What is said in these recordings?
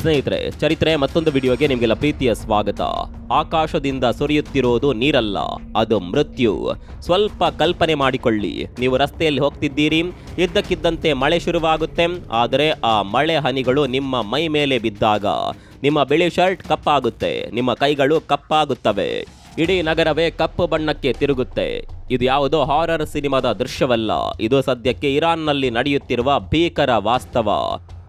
ಸ್ನೇಹಿತರೆ, ಚರಿತ್ರೆ ಮತ್ತೊಂದು ವಿಡಿಯೋಗೆ ನಿಮಗೆಲ್ಲ ಪ್ರೀತಿಯ ಸ್ವಾಗತ. ಆಕಾಶದಿಂದ ಸುರಿಯುತ್ತಿರೋದು ನೀರಲ್ಲ, ಅದು ಮೃತ್ಯು. ಸ್ವಲ್ಪ ಕಲ್ಪನೆ ಮಾಡಿಕೊಳ್ಳಿ. ನೀವು ರಸ್ತೆಯಲ್ಲಿ ಹೋಗ್ತಿದ್ದೀರಿ, ಇದ್ದಕ್ಕಿದ್ದಂತೆ ಮಳೆ ಶುರುವಾಗುತ್ತೆ. ಆದರೆ ಆ ಮಳೆ ಹನಿಗಳು ನಿಮ್ಮ ಮೈ ಮೇಲೆ ಬಿದ್ದಾಗ ನಿಮ್ಮ ಬಿಳಿ ಶರ್ಟ್ ಕಪ್ಪಾಗುತ್ತೆ, ನಿಮ್ಮ ಕೈಗಳು ಕಪ್ಪಾಗುತ್ತವೆ, ಇಡೀ ನಗರವೇ ಕಪ್ಪು ಬಣ್ಣಕ್ಕೆ ತಿರುಗುತ್ತೆ. ಇದು ಯಾವುದೋ ಹಾರರ್ ಸಿನಿಮಾದ ದೃಶ್ಯವಲ್ಲ, ಇದು ಸದ್ಯಕ್ಕೆ ಇರಾನ್ನಲ್ಲಿ ನಡೆಯುತ್ತಿರುವ ಭೀಕರ ವಾಸ್ತವ.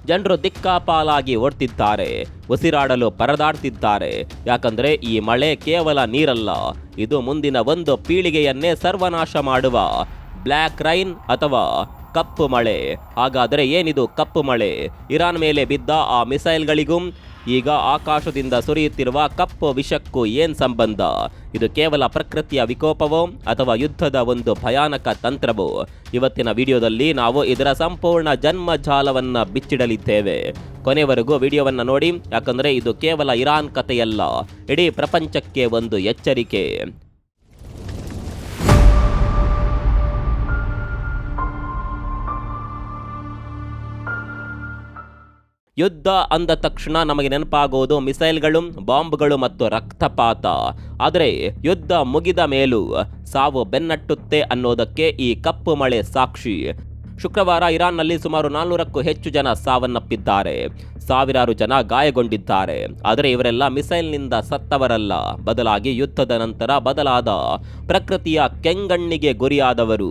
ಜನರು ದಿಕ್ಕಾಪಾಲಾಗಿ ಓಡ್ತಿದ್ದಾರೆ, ಉಸಿರಾಡಲು ಪರದಾಡ್ತಿದ್ದಾರೆ. ಯಾಕಂದ್ರೆ ಈ ಮಳೆ ಕೇವಲ ನೀರಲ್ಲ, ಇದು ಮುಂದಿನ ಒಂದು ಪೀಳಿಗೆಯನ್ನೇ ಸರ್ವನಾಶ ಮಾಡುವ ಬ್ಲ್ಯಾಕ್ ರೈನ್ ಅಥವಾ ಕಪ್ಪು ಮಳೆ. ಹಾಗಾದರೆ ಏನಿದು ಕಪ್ಪು ಮಳೆ? ಇರಾನ್ ಮೇಲೆ ಬಿದ್ದ ಆ ಮಿಸೈಲ್ಗಳಿಗೂ ಈಗ ಆಕಾಶದಿಂದ ಸುರಿಯುತ್ತಿರುವ ಕಪ್ಪು ವಿಷಕ್ಕೂ ಏನ್ ಸಂಬಂಧ? ಇದು ಕೇವಲ ಪ್ರಕೃತಿಯ ವಿಕೋಪವೋ ಅಥವಾ ಯುದ್ಧದ ಒಂದು ಭಯಾನಕ ತಂತ್ರವೋ? ಇವತ್ತಿನ ವಿಡಿಯೋದಲ್ಲಿ ನಾವು ಇದರ ಸಂಪೂರ್ಣ ಜನ್ಮಜಾಲವನ್ನ ಬಿಚ್ಚಿಡಲಿದ್ದೇವೆ. ಕೊನೆವರೆಗೂ ವಿಡಿಯೋವನ್ನ ನೋಡಿ, ಯಾಕಂದ್ರೆ ಇದು ಕೇವಲ ಇರಾನ್ ಕಥೆಯಲ್ಲ, ಇಡೀ ಪ್ರಪಂಚಕ್ಕೆ ಒಂದು ಎಚ್ಚರಿಕೆ. ಯುದ್ಧ ಅಂದ ತಕ್ಷಣ ನಮಗೆ ನೆನಪಾಗೋದು ಮಿಸೈಲ್ಗಳು, ಬಾಂಬ್ಗಳು ಮತ್ತು ರಕ್ತಪಾತ. ಆದರೆ ಯುದ್ಧ ಮುಗಿದ ಮೇಲೂ ಸಾವು ಬೆನ್ನಟ್ಟುತ್ತೆ ಅನ್ನೋದಕ್ಕೆ ಈ ಕಪ್ಪು ಮಳೆ ಸಾಕ್ಷಿ. ಶುಕ್ರವಾರ ಇರಾನ್ನಲ್ಲಿ ಸುಮಾರು 400ಕ್ಕೂ ಹೆಚ್ಚು ಜನ ಸಾವನ್ನಪ್ಪಿದ್ದಾರೆ, ಸಾವಿರಾರು ಜನ ಗಾಯಗೊಂಡಿದ್ದಾರೆ. ಆದರೆ ಇವರೆಲ್ಲ ಮಿಸೈಲ್ನಿಂದ ಸತ್ತವರಲ್ಲ, ಬದಲಾಗಿ ಯುದ್ಧದ ನಂತರ ಬದಲಾದ ಪ್ರಕೃತಿಯ ಕೆಂಗಣ್ಣಿಗೆ ಗುರಿಯಾದವರು.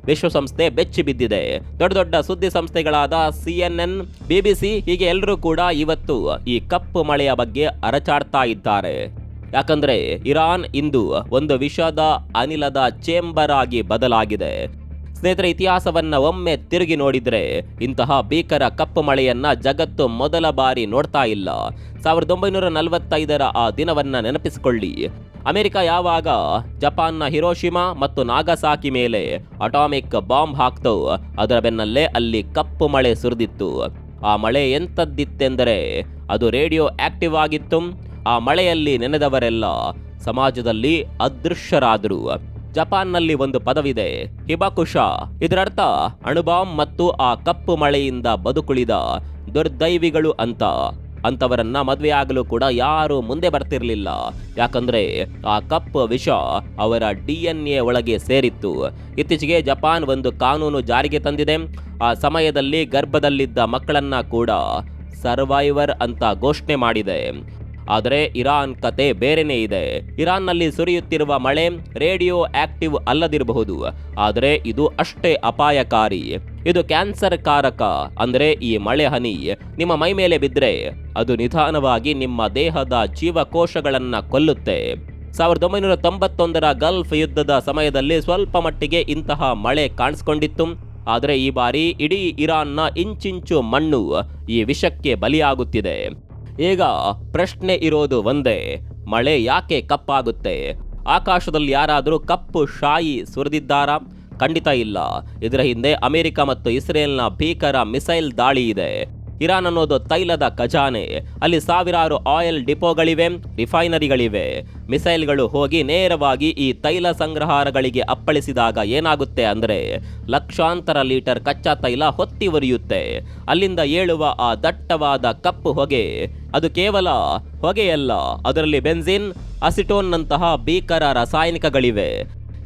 ವಿಶ್ವಸಂಸ್ಥೆ ಬೆಚ್ಚಿ ಬಿದ್ದಿದೆ. ದೊಡ್ಡ ದೊಡ್ಡ ಸುದ್ದಿ ಸಂಸ್ಥೆಗಳಾದ CNN, BBC ಹೀಗೆ ಎಲ್ಲರೂ ಕೂಡ ಇವತ್ತು ಈ ಕಪ್ಪು ಮಳೆಯ ಬಗ್ಗೆ ಅರಚಾಡ್ತಾ ಇದ್ದಾರೆ. ಯಾಕಂದ್ರೆ ಇರಾನ್ ಇಂದು ಒಂದು ವಿಷದ ಅನಿಲದ ಚೇಂಬರ್ ಆಗಿ ಬದಲಾಗಿದೆ. ಸ್ನೇಹಿತರೆ, ಇತಿಹಾಸವನ್ನ ಒಮ್ಮೆ ತಿರುಗಿ ನೋಡಿದ್ರೆ ಇಂತಹ ಭೀಕರ ಕಪ್ಪು ಮಳೆಯನ್ನ ಜಗತ್ತು ಮೊದಲ ಬಾರಿ ನೋಡ್ತಾ ಇಲ್ಲ. 1945ರ ಆ ದಿನವನ್ನ ನೆನಪಿಸಿಕೊಳ್ಳಿ. ಅಮೆರಿಕ ಯಾವಾಗ ಜಪಾನ್ನ ಹಿರೋಶಿಮಾ ಮತ್ತು ನಾಗಸಾಕಿ ಮೇಲೆ ಅಟಾಮಿಕ್ ಬಾಂಬ್ ಹಾಕ್ತೋ, ಅದರ ಬೆನ್ನಲ್ಲೇ ಅಲ್ಲಿ ಕಪ್ಪು ಮಳೆ ಸುರಿದಿತ್ತು. ಆ ಮಳೆ ಎಂಥದ್ದಿತ್ತೆಂದರೆ ಅದು ರೇಡಿಯೋ ಆಕ್ಟಿವ್ ಆಗಿತ್ತು. ಆ ಮಳೆಯಲ್ಲಿ ನೆನೆದವರೆಲ್ಲ ಸಮಾಜದಲ್ಲಿ ಅದೃಶ್ಯರಾದರು. ಜಪಾನ್ನಲ್ಲಿ ಒಂದು ಪದವಿದೆ, ಹಿಬಕುಶ. ಇದರರ್ಥ ಅಣುಬಾಂಬ್ ಮತ್ತು ಆ ಕಪ್ಪು ಮಳೆಯಿಂದ ಬದುಕುಳಿದ ದುರ್ದೈವಿಗಳು ಅಂತ. ಅಂತವರನ್ನ ಮದುವೆಯಾಗಲು ಕೂಡ ಯಾರು ಮುಂದೆ ಬರ್ತಿರ್ಲಿಲ್ಲ. ಯಾಕಂದ್ರೆ ಆ ಕಪ್ಪು ವಿಷ ಅವರ DNA ಒಳಗೆ ಸೇರಿತ್ತು. ಇತ್ತೀಚೆಗೆ ಜಪಾನ್ ಒಂದು ಕಾನೂನು ಜಾರಿಗೆ ತಂದಿದೆ. ಆ ಸಮಯದಲ್ಲಿ ಗರ್ಭದಲ್ಲಿದ್ದ ಮಕ್ಕಳನ್ನ ಕೂಡ ಸರ್ವೈವರ್ ಅಂತ ಘೋಷಣೆ ಮಾಡಿದೆ. ಆದರೆ ಇರಾನ್ ಕತೆ ಬೇರೆನೇ ಇದೆ. ಇರಾನ್ನಲ್ಲಿ ಸುರಿಯುತ್ತಿರುವ ಮಳೆ ರೇಡಿಯೋ ಆಕ್ಟಿವ್ ಅಲ್ಲದಿರಬಹುದು, ಆದರೆ ಇದು ಅಷ್ಟೇ ಅಪಾಯಕಾರಿ. ಇದು ಕ್ಯಾನ್ಸರ್ ಕಾರಕ. ಅಂದ್ರೆ ಈ ಮಳೆ ಹನಿ ನಿಮ್ಮ ಮೈ ಮೇಲೆ ಬಿದ್ದರೆ ಅದು ನಿಧಾನವಾಗಿ ನಿಮ್ಮ ದೇಹದ ಜೀವಕೋಶಗಳನ್ನ ಕೊಲ್ಲುತ್ತೆ. 1991ರ ಗಲ್ಫ್ ಯುದ್ಧದ ಸಮಯದಲ್ಲಿ ಸ್ವಲ್ಪ ಮಟ್ಟಿಗೆ ಇಂತಹ ಮಳೆ ಕಾಣಿಸ್ಕೊಂಡಿತ್ತು. ಆದರೆ ಈ ಬಾರಿ ಇಡೀ ಇರಾನ್ನ ಇಂಚಿಂಚು ಮಣ್ಣು ಈ ವಿಷಕ್ಕೆ ಬಲಿಯಾಗುತ್ತಿದೆ. ಈಗ ಪ್ರಶ್ನೆ ಇರೋದು ಒಂದೇ, ಮಳೆ ಯಾಕೆ ಕಪ್ಪಾಗುತ್ತೆ? ಆಕಾಶದಲ್ಲಿ ಯಾರಾದರೂ ಕಪ್ಪು ಶಾಯಿ ಸುರಿದಿದ್ದಾರಾ? ಖಂಡಿತ ಇಲ್ಲ. ಇದರ ಹಿಂದೆ ಅಮೆರಿಕ ಮತ್ತು ಇಸ್ರೇಲ್ನ ಭೀಕರ ಮಿಸೈಲ್ ದಾಳಿ ಇದೆ. ಇರಾನ್ ಅನ್ನೋದು ತೈಲದ ಖಜಾನೆ. ಅಲ್ಲಿ ಸಾವಿರಾರು ಆಯಿಲ್ ಡಿಪೋಗಳಿವೆ, ರಿಫೈನರಿಗಳಿವೆ. ಮಿಸೈಲ್ಗಳು ಹೋಗಿ ನೇರವಾಗಿ ಈ ತೈಲ ಸಂಗ್ರಹಾರಗಳಿಗೆ ಅಪ್ಪಳಿಸಿದಾಗ ಏನಾಗುತ್ತೆ ಅಂದರೆ ಲಕ್ಷಾಂತರ ಲೀಟರ್ ಕಚ್ಚಾ ತೈಲ ಹೊತ್ತಿ ಉರಿಯುತ್ತೆ. ಅಲ್ಲಿಂದ ಏಳುವ ಆ ದಟ್ಟವಾದ ಕಪ್ಪು ಹೊಗೆ, ಅದು ಕೇವಲ ಹೊಗೆಯಲ್ಲ, ಅದರಲ್ಲಿ ಬೆನ್ಸಿನ್, ಅಸಿಟೋನ್ನಂತಹ ಭೀಕರ ರಾಸಾಯನಿಕಗಳಿವೆ.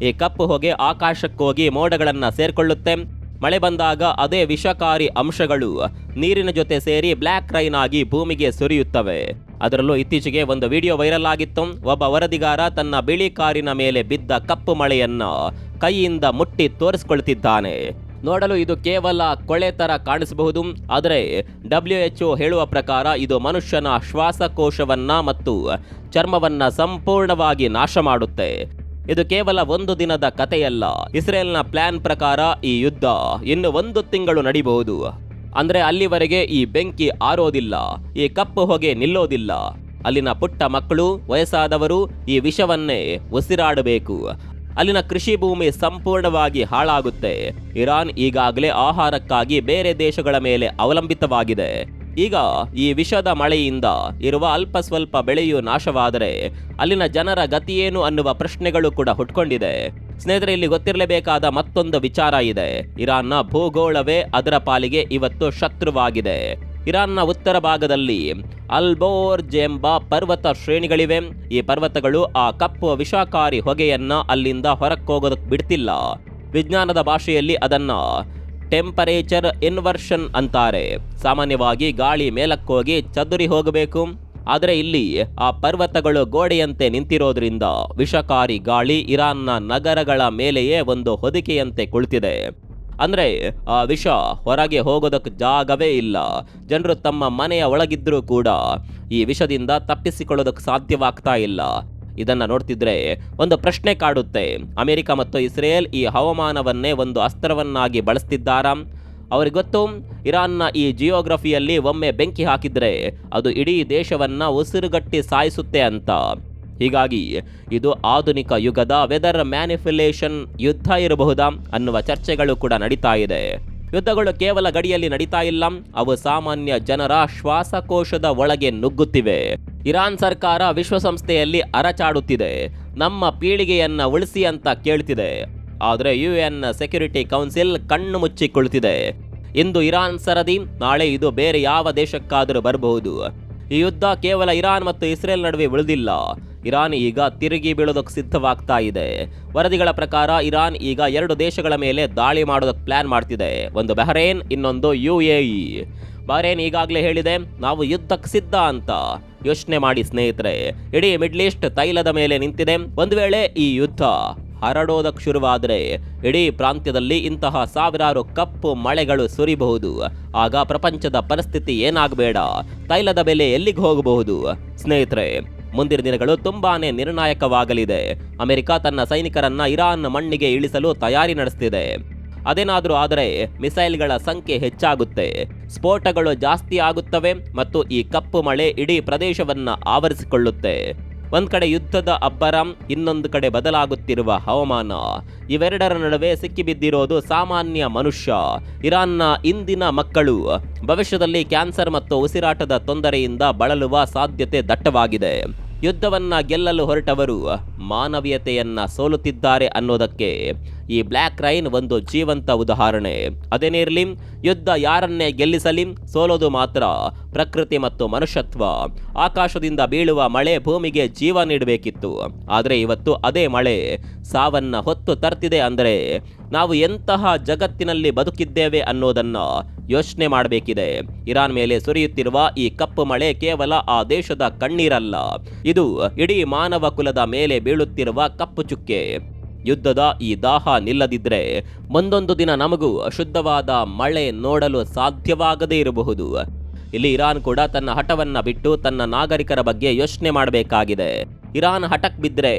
ಈ ಕಪ್ಪು ಹೊಗೆ ಆಕಾಶಕ್ಕೋಗಿ ಮೋಡಗಳನ್ನು ಸೇರ್ಕೊಳ್ಳುತ್ತೆ. ಮಳೆ ಬಂದಾಗ ಅದೇ ವಿಷಕಾರಿ ಅಂಶಗಳು ನೀರಿನ ಜೊತೆ ಸೇರಿ ಬ್ಲ್ಯಾಕ್ ರೈನ್ ಆಗಿ ಭೂಮಿಗೆ ಸುರಿಯುತ್ತವೆ. ಅದರಲ್ಲೂ ಇತ್ತೀಚೆಗೆ ಒಂದು ವಿಡಿಯೋ ವೈರಲ್ ಆಗಿತ್ತು. ಒಬ್ಬ ವರದಿಗಾರ ತನ್ನ ಬಿಳಿ ಕಾರಿನ ಮೇಲೆ ಬಿದ್ದ ಕಪ್ಪು ಮಳೆಯನ್ನ ಕೈಯಿಂದ ಮುಟ್ಟಿ ತೋರಿಸ್ಕೊಳ್ತಿದ್ದಾನೆ. ನೋಡಲು ಇದು ಕೇವಲ ಕೊಳೆ ತರ ಕಾಣಿಸಬಹುದು, ಆದರೆ WHO ಹೇಳುವ ಪ್ರಕಾರ ಇದು ಮನುಷ್ಯನ ಶ್ವಾಸಕೋಶವನ್ನ ಮತ್ತು ಚರ್ಮವನ್ನ ಸಂಪೂರ್ಣವಾಗಿ ನಾಶ ಮಾಡುತ್ತೆ. ಇದು ಕೇವಲ ಒಂದು ದಿನದ ಕಥೆಯಲ್ಲ. ಇಸ್ರೇಲ್ನ ಪ್ಲಾನ್ ಪ್ರಕಾರ ಈ ಯುದ್ಧ ಇನ್ನು 1 ತಿಂಗಳು ನಡೀಬಹುದು. ಅಂದ್ರೆ ಅಲ್ಲಿವರೆಗೆ ಈ ಬೆಂಕಿ ಆರೋದಿಲ್ಲ, ಈ ಕಪ್ಪು ಹೊಗೆ ನಿಲ್ಲೋದಿಲ್ಲ. ಅಲ್ಲಿನ ಪುಟ್ಟ ಮಕ್ಕಳು, ವಯಸ್ಸಾದವರು ಈ ವಿಷವನ್ನೇ ಉಸಿರಾಡಬೇಕು. ಅಲ್ಲಿನ ಕೃಷಿ ಭೂಮಿ ಸಂಪೂರ್ಣವಾಗಿ ಹಾಳಾಗುತ್ತೆ. ಇರಾನ್ ಈಗಾಗಲೇ ಆಹಾರಕ್ಕಾಗಿ ಬೇರೆ ದೇಶಗಳ ಮೇಲೆ ಅವಲಂಬಿತವಾಗಿದೆ. ಈಗ ಈ ವಿಷದ ಮಳೆಯಿಂದ ಇರುವ ಅಲ್ಪ ಸ್ವಲ್ಪ ಬೆಳೆಯು ನಾಶವಾದರೆ ಅಲ್ಲಿನ ಜನರ ಗತಿಯೇನು ಅನ್ನುವ ಪ್ರಶ್ನೆಗಳು ಕೂಡ ಹುಟ್ಕೊಂಡಿದೆ. ಸ್ನೇಹಿತರೆ, ಇಲ್ಲಿ ಗೊತ್ತಿರಲೇಬೇಕಾದ ಮತ್ತೊಂದು ವಿಚಾರ ಇದೆ. ಇರಾನ್ನ ಭೂಗೋಳವೇ ಅದರ ಪಾಲಿಗೆ ಇವತ್ತು ಶತ್ರುವಾಗಿದೆ. ಇರಾನ್ನ ಉತ್ತರ ಭಾಗದಲ್ಲಿ ಅಲ್ಬೋರ್ಜ್ ಎಂಬ ಪರ್ವತ ಶ್ರೇಣಿಗಳಿವೆ. ಈ ಪರ್ವತಗಳು ಆ ಕಪ್ಪು ವಿಷಕಾರಿ ಹೊಗೆಯನ್ನ ಅಲ್ಲಿಂದ ಹೊರಕ್ಕೋಗೋದಕ್ಕೆ ಬಿಡ್ತಿಲ್ಲ. ವಿಜ್ಞಾನದ ಭಾಷೆಯಲ್ಲಿ ಅದನ್ನ ಟೆಂಪರೇಚರ್ ಇನ್ವರ್ಷನ್ ಅಂತಾರೆ. ಸಾಮಾನ್ಯವಾಗಿ ಗಾಳಿ ಮೇಲಕ್ಕೋಗಿ ಚದುರಿ ಹೋಗಬೇಕು. ಆದರೆ ಇಲ್ಲಿ ಆ ಪರ್ವತಗಳು ಗೋಡೆಯಂತೆ ನಿಂತಿರೋದ್ರಿಂದ ವಿಷಕಾರಿ ಗಾಳಿ ಇರಾನ್ನ ನಗರಗಳ ಮೇಲೆಯೇ ಒಂದು ಹೊದಿಕೆಯಂತೆ ಕುಳಿತಿದೆ. ಅಂದ್ರೆ ಆ ವಿಷ ಹೊರಗೆ ಹೋಗೋದಕ್ಕೆ ಜಾಗವೇ ಇಲ್ಲ. ಜನರು ತಮ್ಮ ಮನೆಯ ಒಳಗಿದ್ರೂ ಕೂಡ ಈ ವಿಷದಿಂದ ತಪ್ಪಿಸಿಕೊಳ್ಳೋದಕ್ಕೆ ಸಾಧ್ಯವಾಗ್ತಾ ಇಲ್ಲ. ಇದನ್ನ ನೋಡ್ತಿದ್ರೆ ಒಂದು ಪ್ರಶ್ನೆ ಕಾಡುತ್ತೆ. ಅಮೆರಿಕ ಮತ್ತು ಇಸ್ರೇಲ್ ಈ ಹವಾಮಾನವನ್ನೇ ಒಂದು ಅಸ್ತ್ರವನ್ನಾಗಿ ಬಳಸ್ತಿದ್ದಾರಾ? ಅವ್ರಿಗೆ ಗೊತ್ತು, ಇರಾನ್ನ ಈ ಜಿಯೋಗ್ರಫಿಯಲ್ಲಿ ಒಮ್ಮೆ ಬೆಂಕಿ ಹಾಕಿದ್ರೆ ಅದು ಇಡೀ ದೇಶವನ್ನ ಉಸಿರುಗಟ್ಟಿ ಸಾಯಿಸುತ್ತೆ ಅಂತ. ಹೀಗಾಗಿ ಇದು ಆಧುನಿಕ ಯುಗದ ವೆದರ್ ಮ್ಯಾನಿಪ್ಯುಲೇಷನ್ ಯುದ್ಧ ಇರಬಹುದಾ ಅನ್ನುವ ಚರ್ಚೆಗಳು ಕೂಡ ನಡೀತಾ ಇದೆ. ಯುದ್ಧಗಳು ಕೇವಲ ಗಡಿಯಲ್ಲಿ ನಡೀತಾ ಇಲ್ಲ, ಅವು ಸಾಮಾನ್ಯ ಜನರ ಶ್ವಾಸಕೋಶದ ಒಳಗೆ ನುಗ್ಗುತ್ತಿವೆ. ಇರಾನ್ ಸರ್ಕಾರ ವಿಶ್ವಸಂಸ್ಥೆಯಲ್ಲಿ ಅರಚಾಡುತ್ತಿದೆ, ನಮ್ಮ ಪೀಳಿಗೆಯನ್ನ ಉಳಿಸಿ ಅಂತ ಕೇಳ್ತಿದೆ. ಆದರೆ UN ಸೆಕ್ಯೂರಿಟಿ ಕೌನ್ಸಿಲ್ ಕಣ್ಣು ಮುಚ್ಚಿ ಕುಳಿತಿದೆ. ಇಂದು ಇರಾನ್ ಸರದಿ, ನಾಳೆ ಇದು ಬೇರೆ ಯಾವ ದೇಶಕ್ಕಾದರೂ ಬರಬಹುದು. ಈ ಯುದ್ಧ ಕೇವಲ ಇರಾನ್ ಮತ್ತು ಇಸ್ರೇಲ್ ನಡುವೆ ಉಳಿದಿಲ್ಲ. ಇರಾನ್ ಈಗ ತಿರುಗಿ ಬೀಳೋದಕ್ಕೆ ಸಿದ್ಧವಾಗ್ತಾ ಇದೆ. ವರದಿಗಳ ಪ್ರಕಾರ ಇರಾನ್ ಈಗ 2 ದೇಶಗಳ ಮೇಲೆ ದಾಳಿ ಮಾಡೋದಕ್ಕೆ ಪ್ಲಾನ್ ಮಾಡ್ತಿದೆ. ಒಂದು ಬಹ್ರೇನ್, ಇನ್ನೊಂದು UAE. ಬಹ್ರೇನ್ ಈಗಾಗಲೇ ಹೇಳಿದೆ, ನಾವು ಯುದ್ಧಕ್ಕೆ ಸಿದ್ಧ ಅಂತ. ಯೋಚನೆ ಮಾಡಿ ಸ್ನೇಹಿತರೆ, ಇಡೀ ಮಿಡ್ಲ್ ಈಸ್ಟ್ ತೈಲದ ಮೇಲೆ ನಿಂತಿದೆ. ಒಂದು ವೇಳೆ ಈ ಯುದ್ಧ ಹರಡೋದಕ್ಕೆ ಶುರುವಾದರೆ ಇಡೀ ಪ್ರಾಂತ್ಯದಲ್ಲಿ ಇಂತಹ ಸಾವಿರಾರು ಕಪ್ಪು ಮಳೆಗಳು ಸುರಿಬಹುದು. ಆಗ ಪ್ರಪಂಚದ ಪರಿಸ್ಥಿತಿ ಏನಾಗಬೇಡ, ತೈಲದ ಬೆಲೆ ಎಲ್ಲಿಗೆ ಹೋಗಬಹುದು? ಸ್ನೇಹಿತರೆ, ಮುಂದಿನ ದಿನಗಳು ತುಂಬಾನೇ ನಿರ್ಣಾಯಕವಾಗಲಿದೆ. ಅಮೆರಿಕ ತನ್ನ ಸೈನಿಕರನ್ನ ಇರಾನ್ ಮಣ್ಣಿಗೆ ಇಳಿಸಲು ತಯಾರಿ ನಡೆಸ್ತಿದೆ. ಅದೇನಾದರೂ ಆದರೆ ಮಿಸೈಲ್ಗಳ ಸಂಖ್ಯೆ ಹೆಚ್ಚಾಗುತ್ತೆ, ಸ್ಫೋಟಗಳು ಜಾಸ್ತಿ ಆಗುತ್ತವೆ ಮತ್ತು ಈ ಕಪ್ಪು ಮಳೆ ಇಡೀ ಪ್ರದೇಶವನ್ನ ಆವರಿಸಿಕೊಳ್ಳುತ್ತೆ. ಒಂದ್ ಕಡೆ ಯುದ್ಧದ ಅಬ್ಬರ, ಇನ್ನೊಂದು ಕಡೆ ಬದಲಾಗುತ್ತಿರುವ ಹವಾಮಾನ. ಇವೆರಡರ ನಡುವೆ ಸಿಕ್ಕಿಬಿದ್ದಿರೋದು ಸಾಮಾನ್ಯ ಮನುಷ್ಯ. ಇರಾನ್ನ ಇಂದಿನ ಮಕ್ಕಳು ಭವಿಷ್ಯದಲ್ಲಿ ಕ್ಯಾನ್ಸರ್ ಮತ್ತು ಉಸಿರಾಟದ ತೊಂದರೆಯಿಂದ ಬಳಲುವ ಸಾಧ್ಯತೆ ದಟ್ಟವಾಗಿದೆ. ಯುದ್ಧವನ್ನ ಗೆಲ್ಲಲು ಹೊರಟವರು ಮಾನವೀಯತೆಯನ್ನ ಸೋಲುತ್ತಿದ್ದಾರೆ ಅನ್ನೋದಕ್ಕೆ ಈ ಬ್ಲ್ಯಾಕ್ ರೈನ್ ಒಂದು ಜೀವಂತ ಉದಾಹರಣೆ. ಅದೇನಿರಲಿ, ಯುದ್ಧ ಯಾರನ್ನೇ ಗೆಲ್ಲಿಸಲಿ, ಸೋಲೋದು ಮಾತ್ರ ಪ್ರಕೃತಿ ಮತ್ತು ಮನುಷ್ಯತ್ವ. ಆಕಾಶದಿಂದ ಬೀಳುವ ಮಳೆ ಭೂಮಿಗೆ ಜೀವ ನೀಡಬೇಕಿತ್ತು, ಆದರೆ ಇವತ್ತು ಅದೇ ಮಳೆ ಸಾವನ್ನ ಹೊತ್ತು ತರ್ತಿದೆ. ಅಂದರೆ ನಾವು ಎಂತಹ ಜಗತ್ತಿನಲ್ಲಿ ಬದುಕಿದ್ದೇವೆ ಅನ್ನೋದನ್ನ ಯೋಚನೆ ಮಾಡಬೇಕಿದೆ. ಇರಾನ್ ಮೇಲೆ ಸುರಿಯುತ್ತಿರುವ ಈ ಕಪ್ಪು ಮಳೆ ಕೇವಲ ಆ ದೇಶದ ಕಣ್ಣೀರಲ್ಲ, ಇದು ಇಡೀ ಮಾನವ ಕುಲದ ಮೇಲೆ ಬೀಳುತ್ತಿರುವ ಕಪ್ಪು ಚುಕ್ಕೆ. ಯುದ್ಧದ ಈ ದಾಹ ನಿಲ್ಲದಿದ್ರೆ ಮುಂದೊಂದು ದಿನ ನಮಗೂ ಶುದ್ಧವಾದ ಮಳೆ ನೋಡಲು ಸಾಧ್ಯವಾಗದೇ ಇರಬಹುದು. ಇಲ್ಲಿ ಇರಾನ್ ಕೂಡ ತನ್ನ ಹಠವನ್ನ ಬಿಟ್ಟು ತನ್ನ ನಾಗರಿಕರ ಬಗ್ಗೆ ಯೋಚನೆ ಮಾಡಬೇಕಾಗಿದೆ. ಇರಾನ್ ಹಠಕ್ ಬಿದ್ದರೆ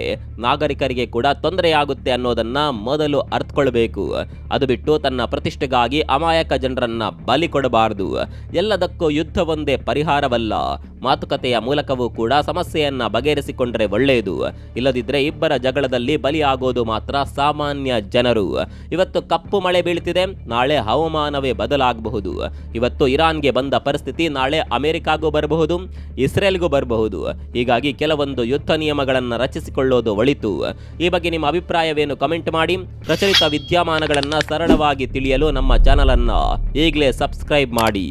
ನಾಗರಿಕರಿಗೆ ಕೂಡ ತೊಂದರೆಯಾಗುತ್ತೆ ಅನ್ನೋದನ್ನ ಮೊದಲು ಅರ್ಥಕೊಳ್ಬೇಕು. ಅದು ಬಿಟ್ಟು ತನ್ನ ಪ್ರತಿಷ್ಠೆಗಾಗಿ ಅಮಾಯಕ ಜನರನ್ನ ಬಲಿ ಕೊಡಬಾರದು. ಎಲ್ಲದಕ್ಕೂ ಯುದ್ಧ ಒಂದೇ ಪರಿಹಾರವಲ್ಲ, ಮಾತುಕತೆಯ ಮೂಲಕವೂ ಕೂಡ ಸಮಸ್ಯೆಯನ್ನ ಬಗೆಹರಿಸಿಕೊಂಡರೆ ಒಳ್ಳೆಯದು. ಇಲ್ಲದಿದ್ದರೆ ಇಬ್ಬರ ಜಗಳದಲ್ಲಿ ಬಲಿಯಾಗೋದು ಮಾತ್ರ ಸಾಮಾನ್ಯ ಜನರು. ಇವತ್ತು ಕಪ್ಪು ಮಳೆ ಬೀಳ್ತಿದೆ, ನಾಳೆ ಹವಾಮಾನವೇ ಬದಲಾಗಬಹುದು. ಇವತ್ತು ಇರಾನ್ಗೆ ಬಂದ ಪರಿಸ್ಥಿತಿ ನಾಳೆ ಅಮೆರಿಕಾಗೂ ಬರಬಹುದು, ಇಸ್ರೇಲ್ಗೂ ಬರಬಹುದು. ಹೀಗಾಗಿ ಕೆಲವೊಂದು ಯುದ್ಧ ನಿಯಮಗಳನ್ನು ರಚಿಸಿಕೊಳ್ಳೋದು ಒಳಿತು. ಈ ಬಗ್ಗೆ ನಿಮ್ಮ ಅಭಿಪ್ರಾಯವೇನು ಕಮೆಂಟ್ ಮಾಡಿ. ಪ್ರಚಲಿತ ವಿದ್ಯಮಾನಗಳನ್ನು ಸರಳವಾಗಿ ತಿಳಿಯಲು ನಮ್ಮ ಚಾನಲ್ ಅನ್ನು ಈಗಲೇ ಸಬ್ಸ್ಕ್ರೈಬ್ ಮಾಡಿ.